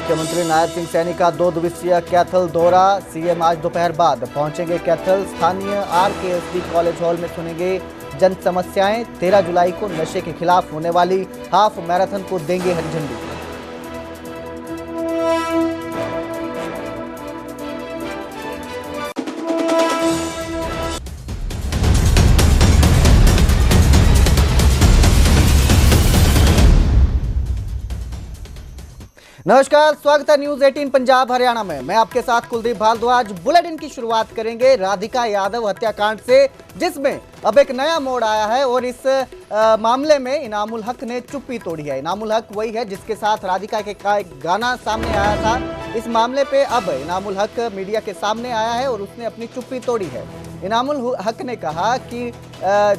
मुख्यमंत्री नायब सिंह सैनी का 2 दिवसीय कैथल दौरा। सीएम आज दोपहर बाद पहुंचेंगे कैथल। स्थानीय आरकेएसडी कॉलेज हॉल में सुनेंगे जन समस्याएं। 13 जुलाई को नशे के खिलाफ होने वाली हाफ मैराथन को देंगे हरी झंडी। नमस्कार, स्वागत है न्यूज 18 पंजाब हरियाणा में। मैं आपके साथ कुलदीप भारद्वाज। बुलेटिन की शुरुआत करेंगे राधिका यादव हत्याकांड से, जिसमें अब एक नया मोड़ आया है और इस मामले में इनामुल हक ने चुप्पी तोड़ी है। इनामुल हक वही है जिसके साथ राधिका के का एक गाना सामने आया था। इस मामले पे अब इनामुल हक मीडिया के सामने आया है और उसने अपनी चुप्पी तोड़ी है। इनामुल हक ने कहा कि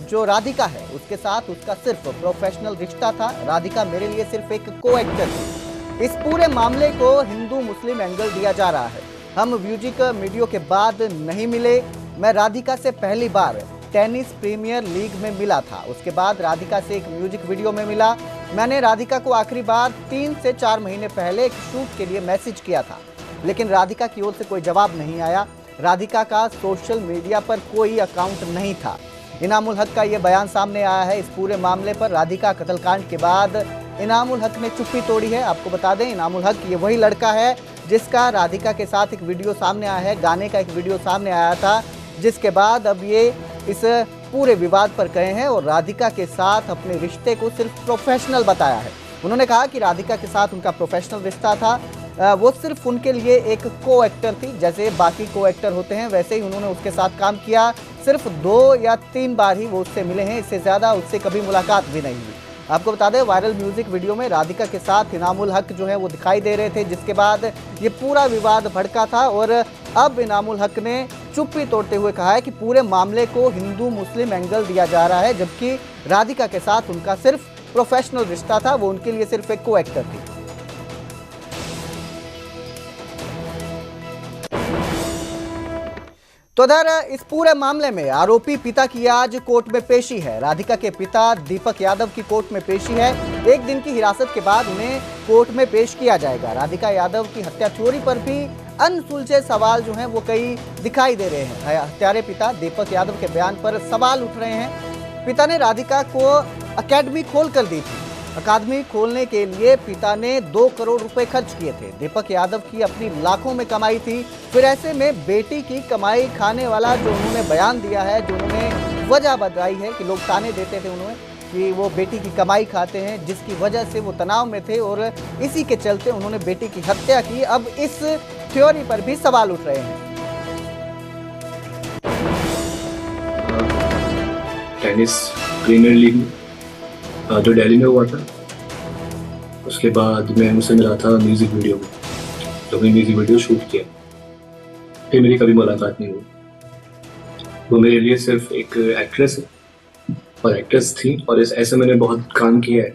जो राधिका है उसके साथ उसका सिर्फ प्रोफेशनल रिश्ता था। राधिका मेरे लिए सिर्फ एक को एक्टर थी। इस पूरे मामले को हिंदू मुस्लिम एंगल दिया जा रहा है। हम म्यूजिक वीडियो के बाद नहीं मिले। मैं राधिका से पहली बार टेनिस प्रीमियर लीग में मिला था, उसके बाद राधिका से एक म्यूजिक वीडियो में मिला। मैंने राधिका को आखिरी बार 3 से 4 महीने पहले एक शूट के लिए मैसेज किया था, लेकिन राधिका की ओर से कोई जवाब नहीं आया। राधिका का सोशल मीडिया पर कोई अकाउंट नहीं था। इनामुल हक का ये बयान सामने आया है इस पूरे मामले पर। राधिका कत्लकांड के बाद इनामुल हक ने चुप्पी तोड़ी है। आपको बता दें, इनामुल हक ये वही लड़का है जिसका राधिका के साथ एक वीडियो सामने आया है, गाने का एक वीडियो सामने आया था, जिसके बाद अब ये इस पूरे विवाद पर गए हैं और राधिका के साथ अपने रिश्ते को सिर्फ प्रोफेशनल बताया है। उन्होंने कहा कि राधिका के साथ उनका प्रोफेशनल रिश्ता था, वो सिर्फ उनके लिए एक को एक्टर थी। जैसे बाकी को एक्टर होते हैं वैसे ही उन्होंने उसके साथ काम किया। सिर्फ 2 या 3 बार ही वो उससे मिले हैं, इससे ज़्यादा उससे कभी मुलाकात भी नहीं हुई। आपको बता दें, वायरल म्यूजिक वीडियो में राधिका के साथ इनामुल हक जो है वो दिखाई दे रहे थे, जिसके बाद ये पूरा विवाद भड़का था। और अब इनामुल हक ने चुप्पी तोड़ते हुए कहा है कि पूरे मामले को हिंदू मुस्लिम एंगल दिया जा रहा है, जबकि राधिका के साथ उनका सिर्फ प्रोफेशनल रिश्ता था, वो उनके लिए सिर्फ एक को एक्टर थी। तो इधर इस पूरे मामले में आरोपी पिता की आज कोर्ट में पेशी है। राधिका के पिता दीपक यादव की कोर्ट में पेशी है। 1 दिन की हिरासत के बाद उन्हें कोर्ट में पेश किया जाएगा। राधिका यादव की हत्या चोरी पर भी अनसुलझे सवाल जो हैं वो कई दिखाई दे रहे हैं। हत्यारे पिता दीपक यादव के बयान पर सवाल उठ रहे हैं। पिता ने राधिका को अकेडमी खोल कर दी थी। अकादमी खोलने के लिए पिता ने 2 करोड़ रुपए खर्च किए थे। दीपक यादव की अपनी लाखों में कमाई थी। फिर ऐसे में बेटी की कमाई खाने वाला जो उन्होंने बयान दिया है, जो उन्होंने वजह बताई है कि लोग ताने देते थे उन्होंने कि वो बेटी की कमाई खाते हैं, जिसकी वजह से वो तनाव में थे और इसी के चलते उन्होंने बेटी की हत्या की। अब इस थ्योरी पर भी सवाल उठ रहे हैं। टेनिस प्रीमियर लीग जो दिल्ली में हुआ था, उसके बाद मैं उनसे मिला था म्यूजिक वीडियो में, तो मैं म्यूजिक वीडियो शूट किया। फिर मेरी कभी मुलाकात नहीं हुई। वो मेरे लिए सिर्फ एक एक्ट्रेस है और एक्ट्रेस थी, और ऐसे मैंने बहुत काम किया है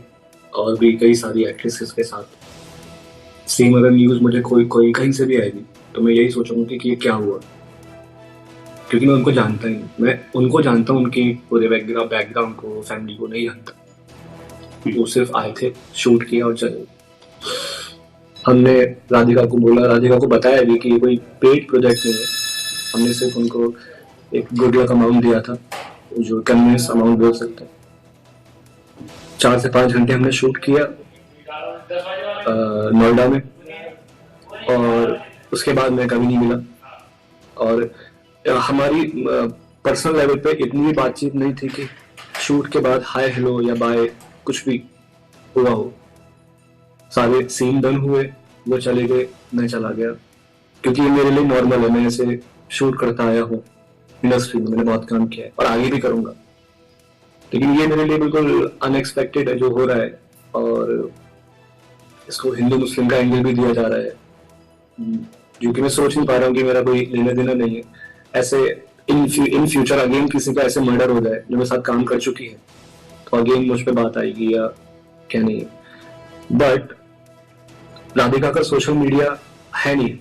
और भी कई सारी एक्ट्रेसेस के साथ। सेम अगर न्यूज़ मुझे कोई कहीं से भी आएगी तो मैं यही सोचूंगा कि ये क्या हुआ, क्योंकि मैं उनको जानता ही। मैं उनको जानता हूँ, उनकी पूरे बैकग्राउंड को, फैमिली को नहीं जानता। वो सिर्फ आए थे, शूट किया और चले। हमने राधिका को बोला, राधिका को बताया भी कि ये कोई पेड प्रोजेक्ट नहीं है। हमने सिर्फ उनको एक गुड लक अमाउंट दिया था, जो कन्वीनियंस अमाउंट बोल सकते हैं। 4 से 5 घंटे हमने शूट किया नोएडा में, और उसके बाद मैं कभी नहीं मिला। और हमारी पर्सनल लेवल पे इतनी भी बातचीत नहीं थी कि शूट के बाद हाय हेलो या बाय कुछ भी हुआ हो। सारे सीन डन हुए, वो चले गए, मैं चला गया, क्योंकि ये मेरे लिए नॉर्मल है। मैं ऐसे शूट करता आया हूँ इंडस्ट्री में, मैंने बहुत काम किया है और आगे भी करूँगा। लेकिन ये मेरे लिए बिल्कुल अनएक्सपेक्टेड है जो हो रहा है, और इसको हिंदू मुस्लिम का एंगल भी दिया जा रहा है, जो कि मैं सोच नहीं पा रहा हूँ कि मेरा कोई लेना देना नहीं है। ऐसे इन फ्यूचर अगेन किसी का ऐसे मर्डर हो जाए जो मेरे साथ काम कर चुकी है, तो अगेन मुझ पे बात आएगी या क्या नहीं है। बट राधिका का सोशल मीडिया है नहीं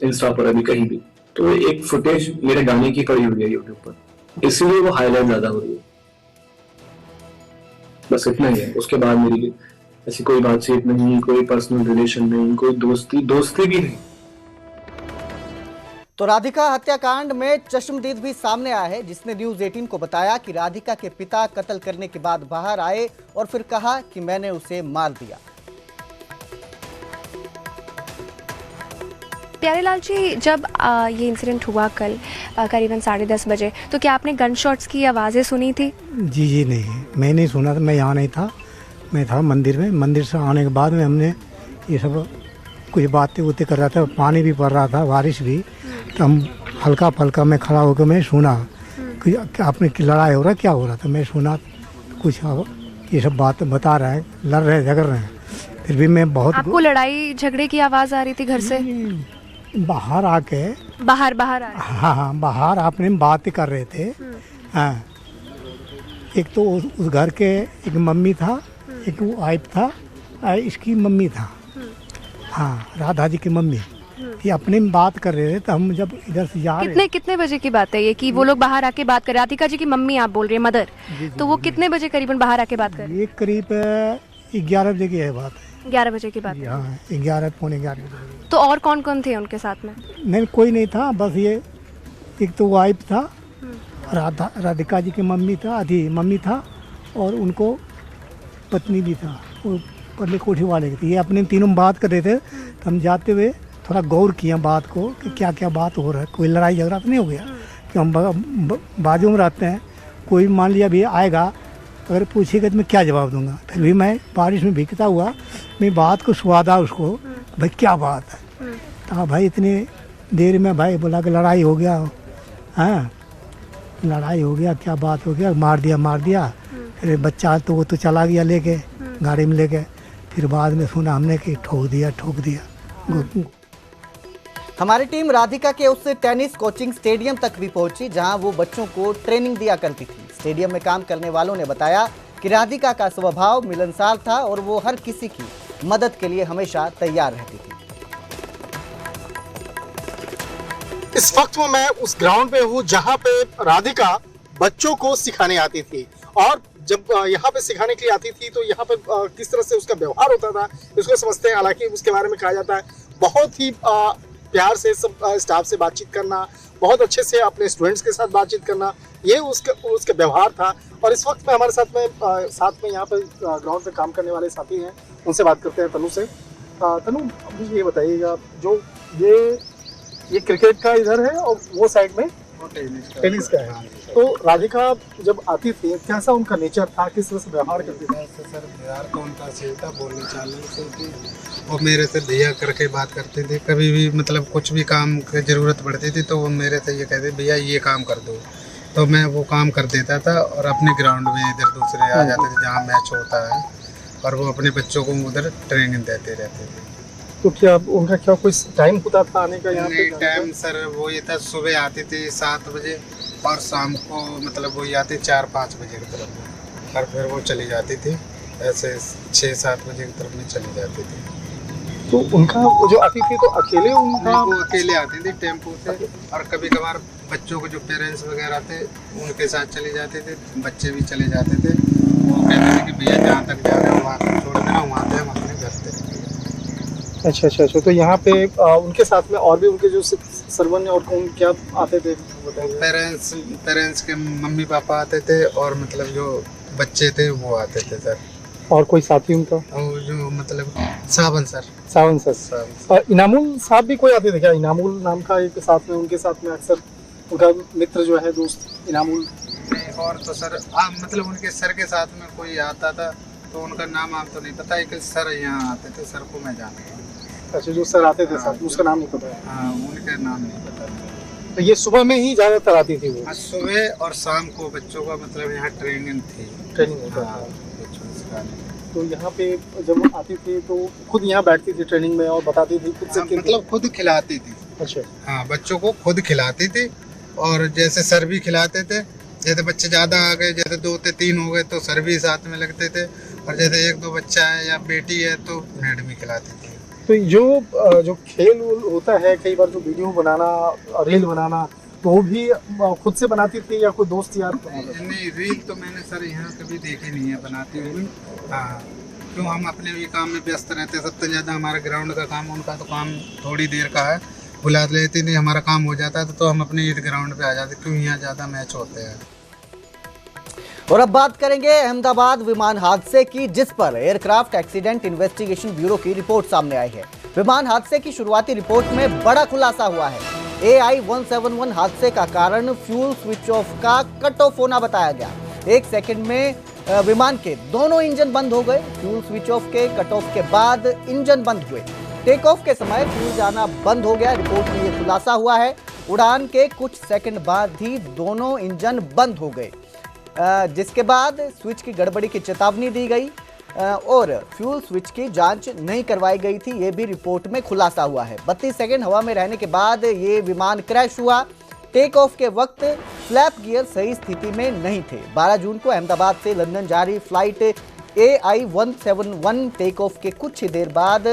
इंस्टा पर अभी कहीं भी, तो एक फुटेज मेरे गाने की पड़ी हुई है यूट्यूब पर, इसीलिए वो हाईलाइट ज्यादा हो रही है। बस इतना ही है। उसके बाद मेरी ऐसी कोई बातचीत नहीं, कोई पर्सनल रिलेशन नहीं, कोई दोस्ती भी नहीं। तो राधिका हत्याकांड में चश्मदीद भी सामने आया है, जिसने न्यूज 18 को बताया कि राधिका के पिता कत्ल करने के बाद बाहर आए और फिर कहा कि मैंने उसे मार दिया। प्यारेलाल जी, जब ये इंसिडेंट हुआ कल करीबन 10:30 बजे, तो क्या आपने गन शॉट्स की आवाज़ें सुनी थी? जी नहीं, मैं नहीं सुना था। मैं यहाँ नहीं था, मैं था मंदिर में। मंदिर से आने के बाद में हमने ये सब कुछ बातें उतें कर रहा था, पानी भी पड़ रहा था, बारिश भी। तो हम हल्का फल्का मैं खड़ा होकर मैं सुना कि आपने की लड़ाई हो रहा, क्या हो रहा था। मैं सुना कुछ ये सब बात बता रहे हैं, लड़ रहे झगड़ रहे हैं। फिर भी मैं बहुत, आपको लड़ाई झगड़े की आवाज़ आ रही थी घर से? बाहर आके बाहर आ रही? हाँ, बाहर आपने बात कर रहे थे। हाँ, एक तो उस घर के एक मम्मी था, एक वो वाइफ था, इसकी मम्मी था। हाँ, राधा जी की मम्मी। ये अपने में बात कर रहे थे। तो हम जब इधर से जा रहे, कितने बजे की बात है ये कि वो लोग बाहर आके बात कर रहे? राधिका जी की मम्मी आप बोल रही है, मदर। तो वो कितने बजे करीबन बाहर आके बात कर रहे? ये करीब 11 बजे की है बात। 11 बजे की बात है। हाँ, 11 पौने 11 बजे। तो और कौन कौन थे उनके साथ में? नहीं, कोई नहीं था, बस ये एक तो वाइफ था, राधिका जी की मम्मी था, और उनको पत्नी भी था, वो पल्ले कोठी वाले की थी। ये अपने तीनों बात कर रहे थे। तो हम जाते हुए थोड़ा गौर किया बात को कि क्या क्या बात हो रहा है, कोई लड़ाई झगड़ा तो नहीं हो गया। कि हम बाजू में रहते हैं, कोई मान लिया भी आएगा, अगर पूछेगा तो मैं क्या जवाब दूंगा। फिर भी मैं बारिश में भीगता हुआ मैं बात को सुवादा उसको, भाई क्या बात है। तो भाई इतनी देर में भाई बोला कि लड़ाई हो गया। हाँ, लड़ाई हो गया, क्या बात हो गया, मार दिया। फिर बच्चा तो वो तो चला गया लेके, गाड़ी में लेके। फिर बाद में सुना हमने कि ठोक दिया। हमारी टीम राधिका के उस टेनिस कोचिंग स्टेडियम तक भी पहुंची, जहां वो बच्चों को ट्रेनिंग दिया करती थी। स्टेडियम में काम करने वालों ने बताया कि राधिका का स्वभाव मिलनसार था और वो हर किसी की मदद के लिए हमेशा तैयार रहती थी। इस वक्त में मैं उस ग्राउंड पे हूँ जहाँ पे राधिका बच्चों को सिखाने आती थी। और जब यहाँ पे सिखाने के लिए आती थी तो यहाँ पे किस तरह से उसका व्यवहार होता था इसको समझते हैं। हालांकि उसके बारे में कहा जाता है बहुत ही प्यार से सब स्टाफ से बातचीत करना, बहुत अच्छे से अपने स्टूडेंट्स के साथ बातचीत करना, ये उसका व्यवहार था। और इस वक्त में हमारे साथ में यहाँ पे ग्राउंड पे काम करने वाले साथी हैं, उनसे बात करते हैं। तनु से। तनु, मुझे ये बताइएगा, जो ये क्रिकेट का इधर है और वो साइड में टेनिस का है। तो राधिका जब आती थी कैसा उनका नेचर था, किस तरह से व्यवहार करती थी? सर व्यवहार तो उनका सही था, बोलने चालने से थी। वो मेरे से भैया करके बात करते थे। कभी भी मतलब कुछ भी काम की ज़रूरत पड़ती थी तो वो मेरे से ये कहते भैया ये काम कर दो, तो मैं वो काम कर देता था। और अपने ग्राउंड में इधर दूसरे आ जाते थे जहाँ मैच होता है, और वो अपने बच्चों को उधर ट्रेनिंग देते रहते थे। तो क्या उनका कोई टाइम होता था आने का यहाँ पे? टाइम सर वो ये था, सुबह आती थी 7 बजे और शाम को मतलब वो आती 4-5 बजे की तरफ, और फिर वो चली जाती थी ऐसे 6-7 बजे की तरफ में चली जाती थी। तो उनका वो जो आती थी तो अकेले वो अकेले आती थी टेम्पो से, और कभी कभार बच्चों के जो पेरेंट्स वगैरह थे उनके साथ चले जाते थे, बच्चे भी चले जाते थे। वो कहते थे कि भैया जहाँ तक जा रहे हो वहाँ तक छोड़ देना, वहाँ से हम अपने घर से। अच्छा। तो यहाँ पे उनके साथ में और भी उनके जो सर्वन और कौन क्या आते थे बताइए? पेरेंट्स के मम्मी पापा आते थे, और मतलब जो बच्चे थे वो आते थे सर। और कोई साथी उनका? और जो मतलब सावन सर। इनामुल साहब भी कोई आते थे क्या? इनामुल नाम का एक साथ में, उनके साथ में अक्सर उनका मित्र जो है दोस्त इनामुल। और तो सर मतलब उनके सर के साथ में कोई आता था, तो उनका नाम आप तो नहीं पता है कि सर यहाँ आते थे, सर को मैं जानता हूँ। अच्छा, जो सर आते थे साथ, उसका नाम नहीं पता है? हाँ, उनका नाम नहीं पता। तो ये सुबह में ही ज़्यादातर आती थी वो? सुबह और शाम को बच्चों का मतलब यहाँ ट्रेनिंग होता था। तो यहाँ पे जब आती थी तो खुद यहाँ बैठती थी ट्रेनिंग में और बताती थी खुद से? मतलब खुद खिलाती थी। अच्छा। हाँ, बच्चों को खुद खिलाती थी, और जैसे सर भी खिलाते थे। जैसे बच्चे ज़्यादा आ गए, जैसे 2 से 3 हो गए तो सर भी साथ में लगते थे, और जैसे 1-2 बच्चा है या बेटी है तो मैडम ही खिलाती थी। तो जो खेल होता है, कई बार जो वीडियो बनाना, रील बनाना, तो वो भी खुद से बनाती थी या कोई दोस्त यार? नहीं, रील तो मैंने सर यहाँ कभी देखी नहीं है बनाती हुई। हाँ, क्यों हम अपने ये काम में व्यस्त रहते हैं। सबसे ज़्यादा हमारा ग्राउंड का काम, उनका तो काम थोड़ी देर का है, बुला लेते नहीं, हमारा काम हो जाता है तो हम अपने ईद ग्राउंड पे आ जाते, क्यों यहाँ ज़्यादा मैच होते हैं। और अब बात करेंगे अहमदाबाद विमान हादसे की, जिस पर एयरक्राफ्ट एक्सीडेंट इन्वेस्टिगेशन ब्यूरो की रिपोर्ट सामने आई है। विमान हादसे की शुरुआती रिपोर्ट में बड़ा खुलासा हुआ है। AI-171 हादसे का कारण फ्यूल स्विच ऑफ का कट ऑफ होना बताया गया। 1 सेकंड में विमान के दोनों इंजन बंद हो गए। फ्यूल स्विच ऑफ के कट ऑफ के बाद इंजन बंद हुए। टेक ऑफ के समय फ्यूल जाना बंद हो गया। रिपोर्ट में यह खुलासा हुआ है। उड़ान के कुछ सेकंड बाद ही दोनों इंजन बंद हो गए, जिसके बाद स्विच की गड़बड़ी की चेतावनी दी गई और फ्यूल स्विच की जांच नहीं करवाई गई थी। ये भी रिपोर्ट में खुलासा हुआ है। 32 सेकंड हवा में रहने के बाद ये विमान क्रैश हुआ। टेक ऑफ के वक्त फ्लैप गियर सही स्थिति में नहीं थे। 12 जून को अहमदाबाद से लंदन जा रही फ्लाइट AI-171 टेक ऑफ के कुछ ही देर बाद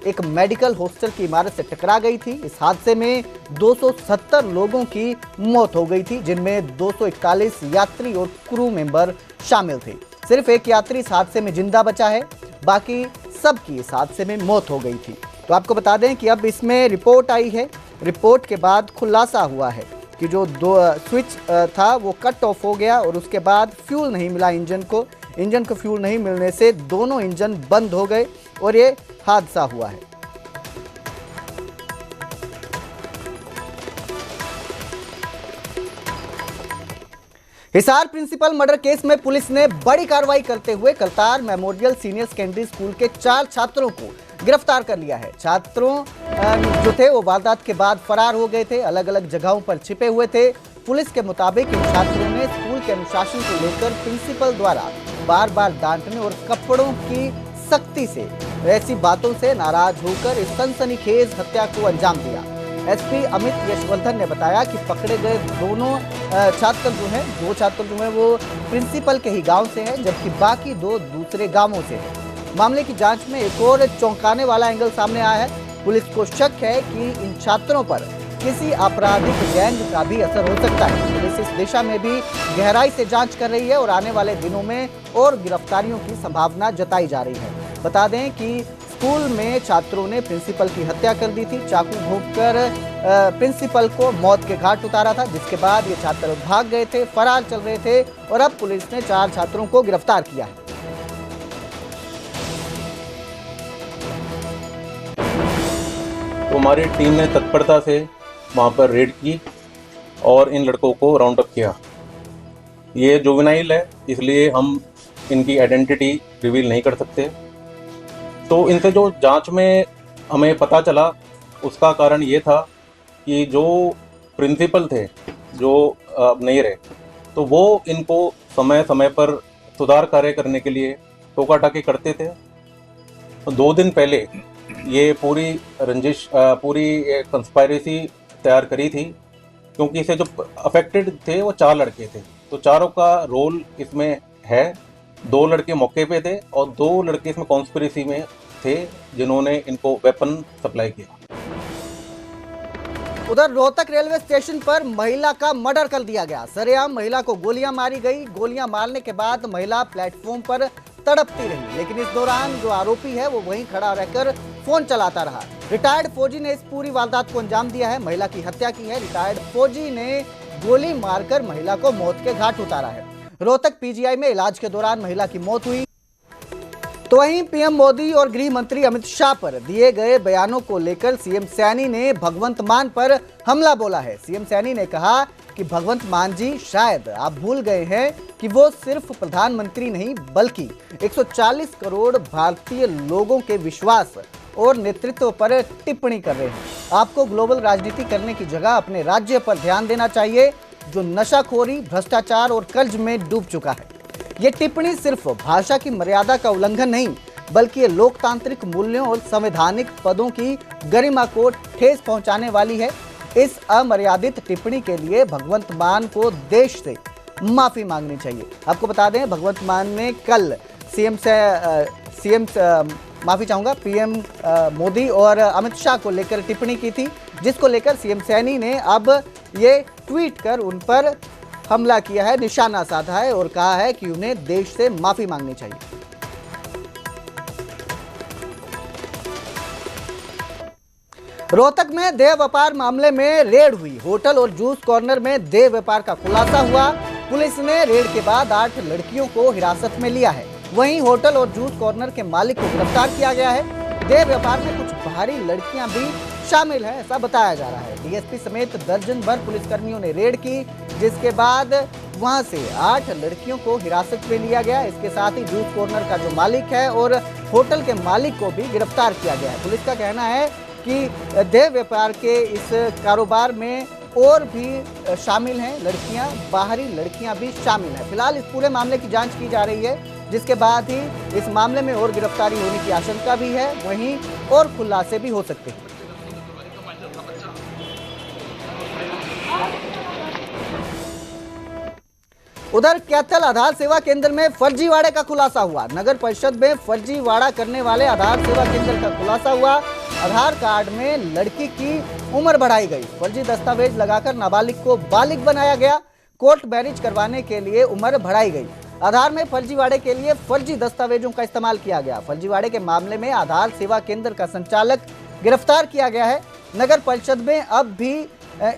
एक मेडिकल हॉस्टल की इमारत से टकरा गई थी। इस हादसे में 270 लोगों की मौत हो गई थी, जिनमें 241 यात्री और क्रू मेंबर शामिल थे। सिर्फ एक यात्री इस हादसे में जिंदा बचा है, बाकी सबकी इस हादसे में मौत हो गई थी। तो आपको बता दें कि अब इसमें रिपोर्ट आई है। रिपोर्ट के बाद खुलासा हुआ है कि जो स्विच था वो कट ऑफ हो गया और उसके बाद फ्यूल नहीं मिला इंजन को फ्यूल नहीं मिलने से दोनों इंजन बंद हो गए और ये हादसा हुआ है। हिसार प्रिंसिपल मर्डर केस में पुलिस ने बड़ी कार्रवाई करते हुए कलतार मेमोरियल सीनियर सेकेंडरी स्कूल के 4 छात्रों को गिरफ्तार कर लिया है। छात्रों जो थे वो वारदात के बाद फरार हो गए थे, अलग अलग जगहों पर छिपे हुए थे। पुलिस के मुताबिक इन छात्रों ने स्कूल के अनुशासन को लेकर प्रिंसिपल द्वारा बार बार डांटने और कपड़ों की सख्ती से ऐसी बातों से नाराज होकर इस सनसनीखेज हत्या को अंजाम दिया। एसपी अमित यशवर्धन ने बताया कि पकड़े गए दो छात्र जो हैं वो प्रिंसिपल के ही गांव से हैं, जबकि बाकी 2 दूसरे गांवों से हैं। मामले की जांच में एक और चौंकाने वाला एंगल सामने आया है। पुलिस को शक है कि इन छात्रों पर किसी आपराधिक गैंग का भी असर हो सकता है। पुलिस इस दिशा में भी गहराई से जांच कर रही है और आने वाले दिनों में और गिरफ्तारियों की संभावना जताई जा रही है। बता दें कि स्कूल में छात्रों ने प्रिंसिपल की हत्या कर दी थी। चाकू घोंपकर प्रिंसिपल को मौत के घाट उतारा था, जिसके बाद ये छात्र भाग गए थे, फरार चल रहे थे और अब पुलिस ने 4 छात्रों को गिरफ्तार किया है। तो हमारी टीम ने तत्परता से वहाँ पर रेड की और इन लड़कों को राउंड अप किया। ये जुवेनाइल है, इसलिए हम इनकी आइडेंटिटी रिवील नहीं कर सकते। तो इनसे जो जांच में हमें पता चला उसका कारण ये था कि जो प्रिंसिपल थे जो अब नहीं रहे, तो वो इनको समय समय पर सुधार कार्य करने के लिए टोका टाकी करते थे। 2 दिन पहले ये पूरी रंजिश पूरी कंस्पायरेसी तैयार करी थी, क्योंकि इसे जो अफेक्टेड थे वो 4 लड़के थे। तो चारों का रोल इसमें है। 2 लड़के मौके पे थे और 2 लड़के इसमें कॉन्स्पिरेसी में थे, जिन्होंने इनको वेपन सप्लाई किया। उधर रोहतक रेलवे स्टेशन पर महिला का मर्डर कर दिया गया। सरेआम महिला को गोलियां मारी गई। गोलियां मारने के बाद महिला प्लेटफॉर्म पर तड़पती रही, लेकिन इस दौरान जो आरोपी है वो वहीं खड़ा रहकर फोन चलाता रहा। रिटायर्ड फौजी ने इस पूरी वारदात को अंजाम दिया है। महिला की हत्या की है। रिटायर्ड फौजी ने गोली मारकर महिला को मौत के घाट उतारा है। रोहतक पीजीआई में इलाज के दौरान महिला की मौत हुई। तो वहीं पीएम मोदी और गृह मंत्री अमित शाह पर दिए गए बयानों को लेकर सीएम सैनी ने भगवंत मान पर हमला बोला है। सीएम सैनी ने कहा कि भगवंत मान जी, शायद आप भूल गए हैं कि वो सिर्फ प्रधानमंत्री नहीं बल्कि 140 करोड़ भारतीय लोगों के विश्वास और नेतृत्व पर टिप्पणी कर रहे हैं। आपको ग्लोबल राजनीति करने की जगह अपने राज्य पर ध्यान देना चाहिए, जो नशाखोरी, भ्रष्टाचार और कर्ज में डूब चुका है। ये टिप्पणी सिर्फ भाषा की मर्यादा का उल्लंघन नहीं, बल्कि ये लोकतांत्रिक मूल्यों और संवैधानिक पदों की गरिमा को ठेस पहुंचाने वाली है। इस अमर्यादित टिप्पणी के लिए भगवंत मान को देश से माफी मांगनी चाहिए। आपको बता दें, भगवंत मान ने कल पीएम मोदी और अमित शाह को लेकर टिप्पणी की थी, जिसको लेकर सीएम सैनी ने अब ये ट्वीट कर उन पर हमला किया है, निशाना साधा है और कहा है कि उन्हें देश से माफी मांगनी चाहिए। रोहतक में देह व्यापार मामले में रेड हुई। होटल और जूस कॉर्नर में देह व्यापार का खुलासा हुआ। पुलिस ने रेड के बाद 8 लड़कियों को हिरासत में लिया है। वहीं होटल और जूस कॉर्नर के मालिक को गिरफ्तार किया गया है। देह व्यापार में कुछ बाहरी लड़कियां भी शामिल हैं, ऐसा बताया जा रहा है। डीएसपी समेत दर्जन भर पुलिसकर्मियों ने रेड की, जिसके बाद वहां से 8 लड़कियों को हिरासत में लिया गया। इसके साथ ही जूस कॉर्नर का जो मालिक है और होटल के मालिक को भी गिरफ्तार किया गया है। पुलिस का कहना है कि देह व्यापार के इस कारोबार में और भी शामिल हैं लड़कियां, बाहरी लड़कियां भी शामिल हैं। फिलहाल इस पूरे मामले की जांच की जा रही है, जिसके बाद ही इस मामले में और गिरफ्तारी होने की आशंका भी है, वहीं और खुलासे भी हो सकते हैं। उधर कैथल आधार सेवा केंद्र में फर्जीवाड़े का खुलासा हुआ। नगर परिषद में फर्जीवाड़ा करने वाले आधार सेवा केंद्र का खुलासा हुआ। आधार कार्ड में लड़की की उम्र बढ़ाई गई, फर्जी दस्तावेज लगाकर नाबालिग को बालिग बनाया गया। कोर्ट मैरिज करवाने के लिए उम्र बढ़ाई गई। आधार में फर्जीवाड़े के लिए फर्जी दस्तावेजों का इस्तेमाल किया गया। फर्जीवाड़े के मामले में आधार सेवा केंद्र का संचालक गिरफ्तार किया गया है। नगर परिषद में अब भी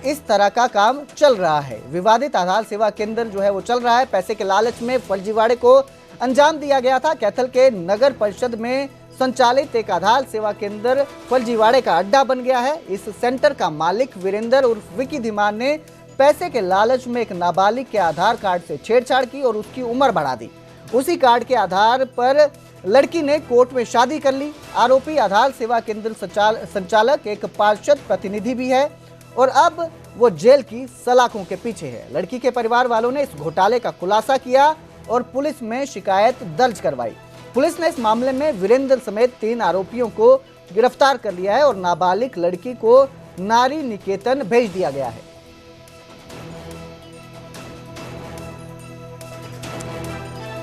इस तरह का काम चल रहा है। विवादित आधार सेवा केंद्र जो है वो चल रहा है। पैसे के लालच में फर्जीवाड़े को अंजाम दिया गया था। कैथल के नगर परिषद में संचालित एक आधार सेवा केंद्र फर्जीवाड़े का अड्डा बन गया है। इस सेंटर का मालिक वीरेंद्र उर्फ विकी धीमान ने पैसे के लालच में एक नाबालिग के आधार कार्ड से छेड़छाड़ की और उसकी उम्र बढ़ा दी। उसी कार्ड के आधार पर लड़की ने कोर्ट में शादी कर ली। आरोपी आधार सेवा केंद्र संचालक एक पार्षद प्रतिनिधि भी है और अब वो जेल की सलाखों के पीछे है। लड़की के परिवार वालों ने इस घोटाले का खुलासा किया और पुलिस में शिकायत दर्ज करवाई। पुलिस ने इस मामले में वीरेंद्र समेत 3 आरोपियों को गिरफ्तार कर लिया है और नाबालिग लड़की को नारी निकेतन भेज दिया गया है।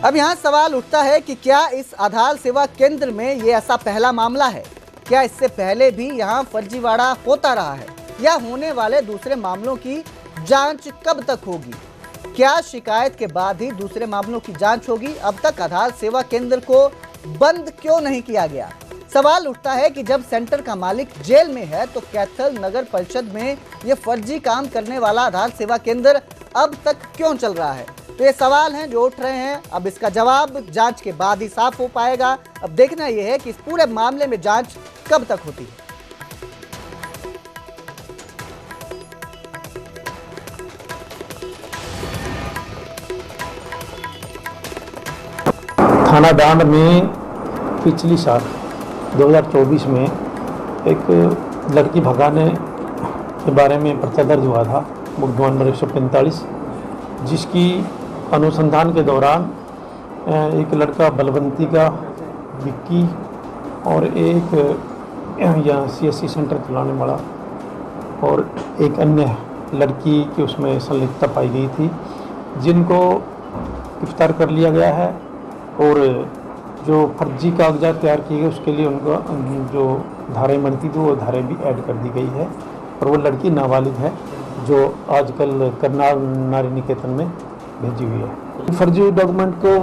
अब यहाँ सवाल उठता है कि क्या इस आधार सेवा केंद्र में ये ऐसा पहला मामला है? क्या इससे पहले भी यहाँ फर्जीवाड़ा होता रहा है या होने वाले दूसरे मामलों की जांच कब तक होगी? क्या शिकायत के बाद ही दूसरे मामलों की जांच होगी? अब तक आधार सेवा केंद्र को बंद क्यों नहीं किया गया? सवाल उठता है कि जब सेंटर का मालिक जेल में है तो कैथल नगर परिषद में ये फर्जी काम करने वाला आधार सेवा केंद्र अब तक क्यों चल रहा है? तो ये सवाल हैं जो उठ रहे हैं। अब इसका जवाब जांच के बाद ही साफ हो पाएगा। अब देखना यह है कि इस पूरे मामले में जांच कब तक होती है। थाना डांड में पिछली साल 2024 में एक लड़की भगाने के बारे में पर्चा दर्ज हुआ था, मुकदमा नंबर 145, जिसकी अनुसंधान के दौरान एक लड़का बलवंती का विक्की और एक यहाँ CSC सेंटर चलाने वाला और एक अन्य लड़की की उसमें संलिप्तता पाई गई थी, जिनको गिरफ्तार कर लिया गया है। और जो फर्जी कागजात तैयार किए गए उसके लिए उनका जो धाराएं बनती थी वो धाराएं भी ऐड कर दी गई है। और वो लड़की नाबालिग है जो आजकल करनाल नारी निकेतन में भेजी हुई है। फर्जी डॉक्यूमेंट को